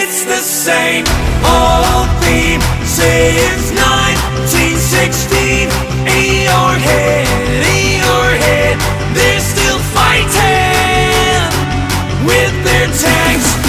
it's the same old theme since 1916. In your head, they're still fighting with their tanks